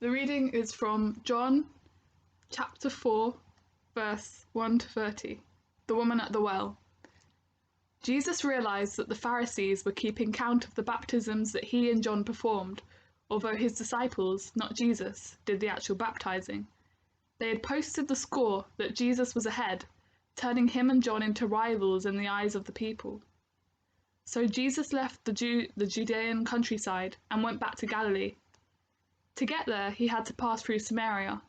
The reading is from John chapter 4, verse 1 to 30. The woman at the well. Jesus realized that the Pharisees were keeping count of the baptisms that he and John performed, although his disciples, not Jesus, did the actual baptizing. They had posted the score that Jesus was ahead, turning him and John into rivals in the eyes of the people. So Jesus left the Judean countryside and went back to Galilee. To get there, he had to pass through Samaria.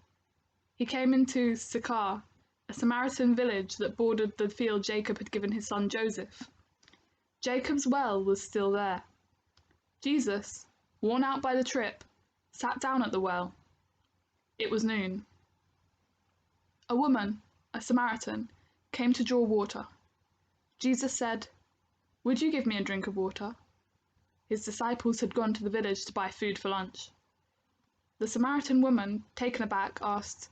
He came into Sychar, a Samaritan village that bordered the field Jacob had given his son Joseph. Jacob's well was still there. Jesus, worn out by the trip, sat down at the well. It was noon. A woman, a Samaritan, came to draw water. Jesus said, "Would you give me a drink of water?" His disciples had gone to the village to buy food for lunch. The Samaritan woman, taken aback, asked,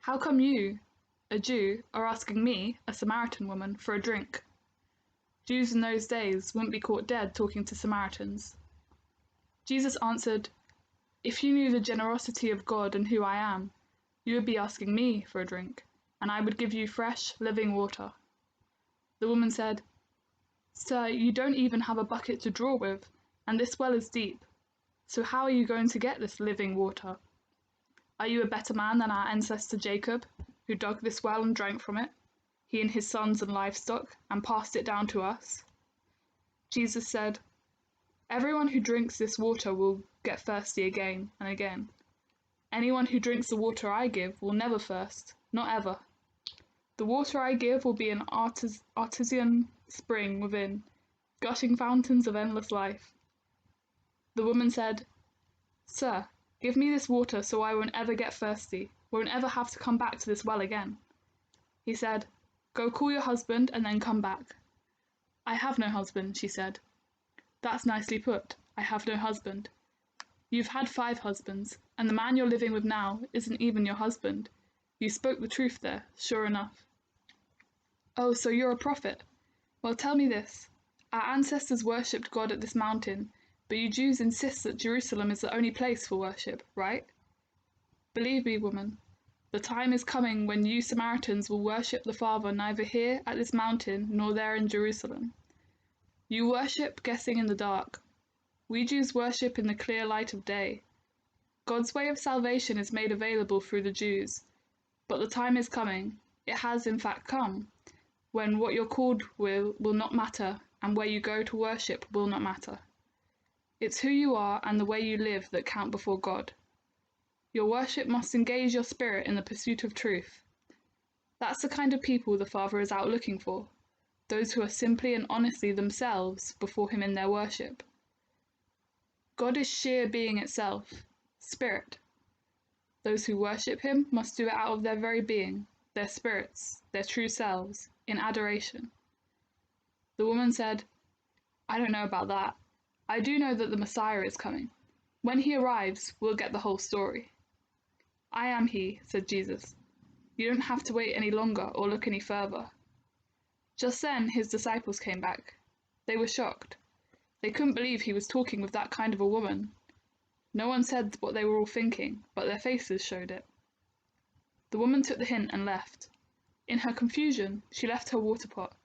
"How come you, a Jew, are asking me, a Samaritan woman, for a drink?" Jews in those days wouldn't be caught dead talking to Samaritans. Jesus answered, "If you knew the generosity of God and who I am, you would be asking me for a drink, and I would give you fresh, living water." The woman said, "Sir, you don't even have a bucket to draw with, and this well is deep. So how are you going to get this living water? Are you a better man than our ancestor Jacob, who dug this well and drank from it, he and his sons and livestock, and passed it down to us?" Jesus said, "Everyone who drinks this water will get thirsty again and again. Anyone who drinks the water I give will never thirst, not ever. The water I give will be an artesian spring within, gushing fountains of endless life." The woman said, "Sir, give me this water so I won't ever get thirsty, won't ever have to come back to this well again." He said, "Go call your husband and then come back." "I have no husband," she said. "That's nicely put. I have no husband. You've had 5 husbands, and the man you're living with now isn't even your husband. You spoke the truth there, sure enough." "Oh, so you're a prophet? Well, tell me this. Our ancestors worshipped God at this mountain, but you Jews insist that Jerusalem is the only place for worship, right? Believe me, woman, the time is coming when you Samaritans will worship the Father neither here at this mountain nor there in Jerusalem. You worship guessing in the dark. We Jews worship in the clear light of day. God's way of salvation is made available through the Jews, but the time is coming, it has in fact come, when what you're called will not matter, and where you go to worship will not matter. It's who you are and the way you live that count before God. Your worship must engage your spirit in the pursuit of truth. That's the kind of people the Father is out looking for, those who are simply and honestly themselves before him in their worship. God is sheer being itself, spirit. Those who worship him must do it out of their very being, their spirits, their true selves, in adoration. The woman said, "I don't know about that. I do know that the Messiah is coming. When he arrives, we'll get the whole story." "I am he," said Jesus. "You don't have to wait any longer or look any further." Just then his disciples came back. They were shocked. They couldn't believe he was talking with that kind of a woman. No one said what they were all thinking, but their faces showed it. The woman took the hint and left. In her confusion, she left her water pot.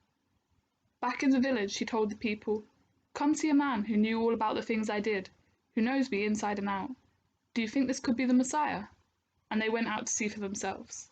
Back in the village, she told the people, "Come see a man who knew all about the things I did, who knows me inside and out. Do you think this could be the Messiah?" And they went out to see for themselves.